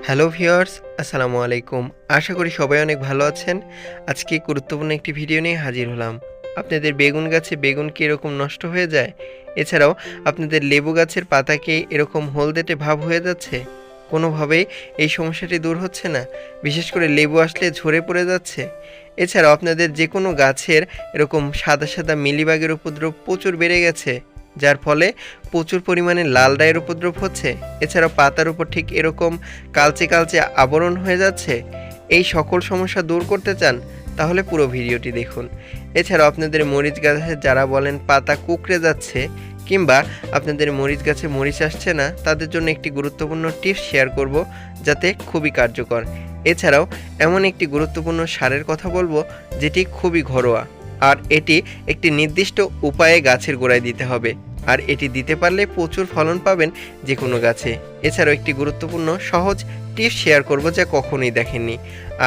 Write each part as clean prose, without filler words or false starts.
Hello viewers, আসসালামু আলাইকুম। আশা করি সবাই অনেক ভালো আছেন। আজকে গুরুত্বপূর্ণ একটি ভিডিও নিয়ে হাজির হলাম। আপনাদের বেগুন গাছে বেগুন কি এরকম নষ্ট হয়ে যায়? এছাড়াও আপনাদের লেবু গাছের পাতা কি এরকম হলদেটে ভাব হয়ে যাচ্ছে? কোনোভাবেই এই সমস্যাটি দূর হচ্ছে না। বিশেষ করে লেবু আসলে ঝরে পড়ে যাচ্ছে। এছাড়াও আপনাদের যে কোনো গাছের এরকম সাদা সাদা মিলিবাগের উপদ্রব প্রচুর বেড়ে গেছে, যার ফলে প্রচুর পরিমাণে লাল ডায়ের উপদ্রব হচ্ছে। এছাড়াও পাতার উপর ঠিক এরকম কালচে কালচে আবরণ হয়ে যাচ্ছে। এই সকল সমস্যা দূর করতে চান তাহলে পুরো ভিডিওটি দেখুন। এছাড়াও আপনাদের মরিচ গাছে যারা বলেন পাতা কুঁকড়ে যাচ্ছে কিংবা আপনাদের মরিচ গাছে মরিচ আসছে না, তাদের জন্য একটি গুরুত্বপূর্ণ টিপস শেয়ার করব, যাতে খুবই কার্যকর। এছাড়াও এমন একটি গুরুত্বপূর্ণ সারের কথা বলবো যেটি খুবই ঘরোয়া, আর এটি একটি নির্দিষ্ট উপায়ে গাছের গোড়ায় দিতে হবে। আর এটি দিতে পারলে প্রচুর ফলন পাবেন যে কোনো গাছে। এছাড়াও একটি গুরুত্বপূর্ণ সহজ টিপস শেয়ার করব যা কখনোই দেখেননি।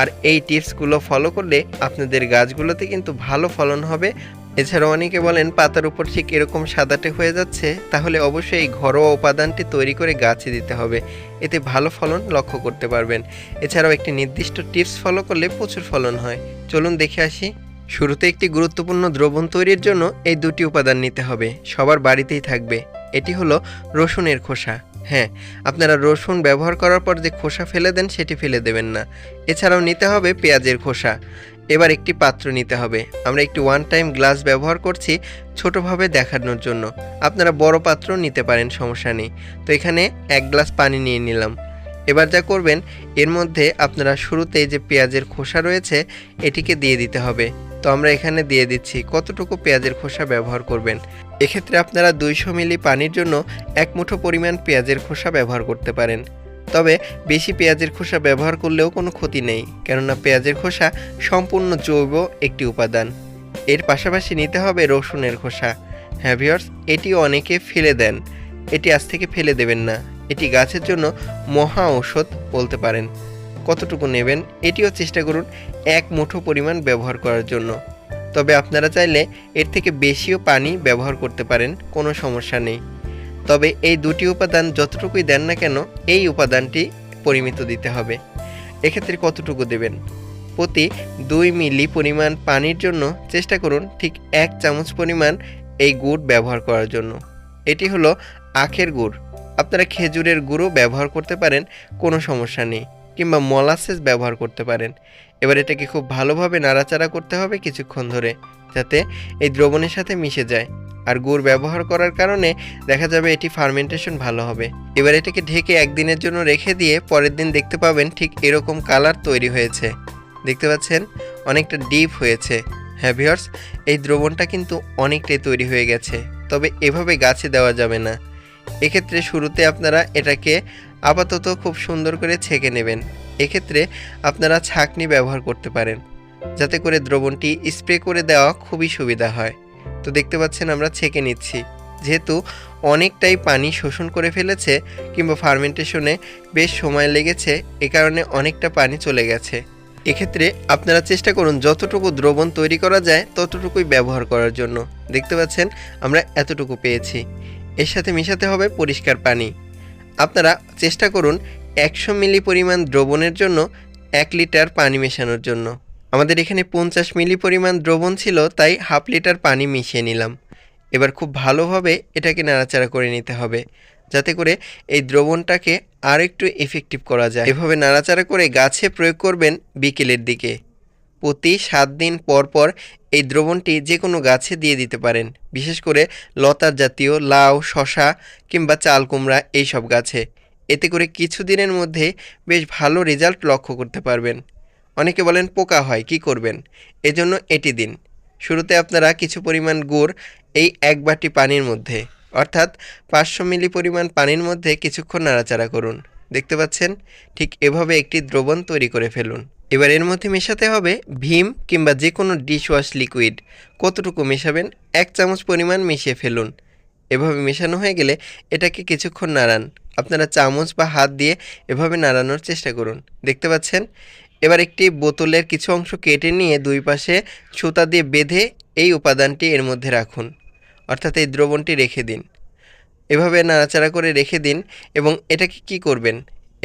আর এই টিপসগুলো ফলো করলে আপনাদের গাছগুলোতে কিন্তু ভালো ফলন হবে। এছাড়াও অনেকে বলেন পাতার উপর ঠিক এরকম সাদাটে হয়ে যাচ্ছে, তাহলে অবশ্যই এই ঘরোয়া উপাদানটি তৈরি করে গাছে দিতে হবে। এতে ভালো ফলন লক্ষ্য করতে পারবেন। এছাড়াও একটি নির্দিষ্ট টিপস ফলো করলে প্রচুর ফলন হয়। চলুন দেখে আসি। শুরুতে একটি গুরুত্বপূর্ণ দ্রবণ তৈরির জন্য এই দুটি উপাদান নিতে হবে, সবার বাড়িতেই থাকবে। এটি হলো রসুনের খোসা। হ্যাঁ, আপনারা রসুন ব্যবহার করার পর যে খোসা ফেলে দেন সেটি ফেলে দেবেন না। এছাড়াও নিতে হবে পেঁয়াজের খোসা। এবার একটি পাত্র নিতে হবে। আমরা একটি ওয়ান টাইম গ্লাস ব্যবহার করছি ছোটোভাবে দেখানোর জন্য। আপনারা বড় পাত্র নিতে পারেন, সমস্যা নেই। তো এখানে 1 গ্লাস পানি নিয়ে নিলাম। এবার যা করবেন, এর মধ্যে আপনারা শুরুতেই যে পেঁয়াজের খোসা রয়েছে এটিকে দিয়ে দিতে হবে। তো আমরা এখানে দিয়ে দিচ্ছি। কতটুকু পেঁয়াজের খোসা ব্যবহার করবেন, এক্ষেত্রে আপনারা 200 মিলি পানির জন্য 1 মুঠো পরিমাণ পেঁয়াজের খোসা ব্যবহার করতে পারেন। তবে বেশি পেঁয়াজের খোসা ব্যবহার করলেও কোনো ক্ষতি নেই, কেননা পেঁয়াজের খোসা সম্পূর্ণ জৈব একটি উপাদান। এর পাশাপাশি নিতে হবে রসুনের খোসা। হ্যাঁ ভিউয়ার্স, এটিও অনেকে ফেলে দেন। এটি আজ থেকে ফেলে দেবেন না। এটি গাছের জন্য মহা ঔষধ বলতে পারেন। কতটুকু নেবেন এটিও চেষ্টা করুন 1 মুঠো পরিমাণ ব্যবহার করার জন্য। তবে আপনারা চাইলে এর থেকে বেশিও পানি ব্যবহার করতে পারেন, কোনো সমস্যা নেই। তবে এই দুটি উপাদান যতটুকুই দেন না কেন, এই উপাদানটি পরিমিত দিতে হবে। এক্ষেত্রে কতটুকু দেবেন, প্রতি 2 মিলি পরিমাণ পানির জন্য চেষ্টা করুন ঠিক 1 চামচ পরিমাণ এই গুড় ব্যবহার করার জন্য। এটি হলো আখের গুড়। আপনারা খেজুরের গুঁড়ো ব্যবহার করতে পারেন, কোনো সমস্যা নেই, কিংবা মোলাসেস ব্যবহার করতে পারেন। এবার এটাকে খুব ভালোভাবে নাড়াচাড়া করতে হবে কিছুক্ষণ ধরে, যাতে এই দ্রবণের সাথে মিশে যায়। আর গুড় ব্যবহার করার কারণে দেখা যাবে এটি ফার্মেন্টেশন ভালো হবে। এবার এটাকে ঢেকে 1 দিনের জন্য রেখে দিয়ে পরের দিন দেখতে পাবেন ঠিক এরকম কালার তৈরি হয়েছে। দেখতে পাচ্ছেন অনেকটা ডিপ হয়েছে। হ্যাঁ ভিউয়ার্স, এই দ্রবণটা কিন্তু অনেকটাই তৈরি হয়ে গেছে। তবে এভাবে গাছে দেওয়া যাবে না। এক্ষেত্রে শুরুতে আপনারা এটাকে আপাতত খুব সুন্দর করে ছেঁকে নেবেন। এক্ষেত্রে আপনারা ছাঁকনি ব্যবহার করতে পারেন, যাতে করে দ্রবণটি স্প্রে করে দেওয়া খুবই সুবিধা হয়। তো দেখতে পাচ্ছেন আমরা ছেঁকে নিচ্ছি। যেহেতু অনেকটাই পানি শোষণ করে ফেলেছে কিংবা ফার্মেন্টেশনে বেশ সময় লেগেছে, এ কারণে অনেকটা পানি চলে গেছে। এক্ষেত্রে আপনারা চেষ্টা করুন যতটুকু দ্রবণ তৈরি করা যায় ততটুকুই ব্যবহার করার জন্য। দেখতে পাচ্ছেন আমরা এতটুকু পেয়েছি। এর সাথে মেশাতে হবে পরিষ্কার পানি। আপনারা চেষ্টা করুন 100 মিলি পরিমাণ দ্রবণের জন্য 1 লিটার পানি মেশানোর জন্য। আমাদের এখানে 50 মিলি পরিমাণ দ্রবণ ছিল, তাই হাফ লিটার পানি মিশিয়ে নিলাম। এবার খুব ভালোভাবে এটাকে নাড়াচাড়া করে নিতে হবে, যাতে করে এই দ্রবণটাকে আর একটু এফেক্টিভ করা যায়। এভাবে নাড়াচাড়া করে গাছে প্রয়োগ করবেন বিকেলের দিকে। প্রতি 7 দিন পর পর এই দ্রবণটি যে কোনো গাছে দিয়ে দিতে পারেন, বিশেষ করে লতার জাতীয় লাউ, শশা কিংবা চাল কুমড়া এইসব গাছে। এতে করে কিছুদিনের মধ্যে বেশ ভালো রেজাল্ট লক্ষ্য করতে পারবেন। অনেকে বলেন পোকা হয়, কি করবেন? এজন্য এটি দিন। শুরুতে আপনারা কিছু পরিমাণ গুড় এই 1 বাটি পানির মধ্যে, অর্থাৎ 500 মিলি পরিমাণ পানির মধ্যে কিছুক্ষণ নাড়াচাড়া করুন। দেখতে পাচ্ছেন ঠিক এভাবে একটি দ্রবণ তৈরি করে ফেলুন। এবার এর মধ্যে মেশাতে হবে ভীম কিংবা যে কোনো ডিশওয়াশ লিকুইড। কতটুকু মেশাবেন, 1 চামচ পরিমাণ মিশিয়ে ফেলুন। এভাবে মেশানো হয়ে গেলে এটাকে কিছুক্ষণ নাড়ান। আপনারা চামচ বা হাত দিয়ে এভাবে নাড়ানোর চেষ্টা করুন। দেখতে পাচ্ছেন। এবার একটি বোতলের কিছু অংশ কেটে নিয়ে 2 পাশে সুতা দিয়ে বেঁধে এই উপাদানটি এর মধ্যে রাখুন, অর্থাৎ এই দ্রবণটি রেখে দিন। এভাবে নাড়াচাড়া করে রেখে দিন। এবং এটাকে কি করবেন,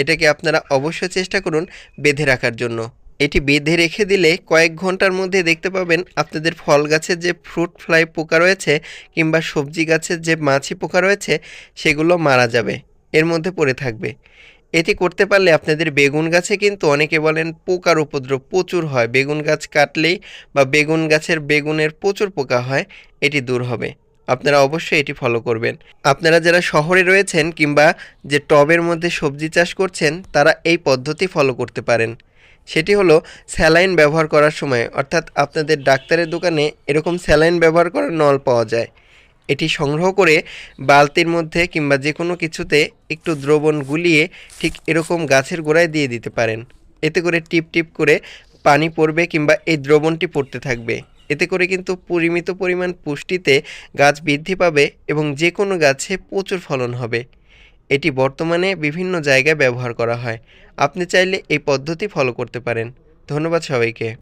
এটাকে আপনারা অবশ্যই চেষ্টা করুন বেঁধে রাখার জন্য। এটি বেঁধে রেখে দিলে কয়েক ঘন্টার মধ্যে দেখতে পাবেন আপনাদের ফল গাছের যে ফ্রুট ফ্লাই পোকা রয়েছে কিংবা সবজি গাছের যে মাছি পোকা রয়েছে সেগুলো মারা যাবে, এর মধ্যে পড়ে থাকবে। এটি করতে পারলে আপনাদের বেগুন গাছে কিন্তু অনেকে বলেন পোকার উপদ্রব প্রচুর হয়, বেগুন গাছ কাটলেই বা বেগুন গাছের বেগুনের প্রচুর পোকা হয়, এটি দূর হবে। আপনারা অবশ্যই এটি ফলো করবেন। আপনারা যারা শহরে রয়েছেন কিংবা যে টবের মধ্যে সবজি চাষ করছেন তারা এই পদ্ধতি ফলো করতে পারেন। সেটি হলো স্যালাইন ব্যবহার করার সময়, অর্থাৎ আপনাদের ডাক্তারের দোকানে এরকম স্যালাইন ব্যবহার করার নল পাওয়া যায়। এটি সংগ্রহ করে বালতির মধ্যে কিংবা যে কোনো কিছুতে একটু দ্রবণ গুলিয়ে ঠিক এরকম গাছের গোড়ায় দিয়ে দিতে পারেন। এতে করে টিপ টিপ করে পানি পড়বে কিংবা এই দ্রবণটি পড়তে থাকবে। এতে করে কিন্তু পরিমিত পরিমাণ পুষ্টিতে গাছ বৃদ্ধি পাবে এবং যে কোনো গাছে প্রচুর ফলন হবে। এটি বর্তমানে বিভিন্ন জায়গায় ব্যবহার করা হয়। আপনি চাইলে এই পদ্ধতি ফলো করতে পারেন। ধন্যবাদ সবাইকে।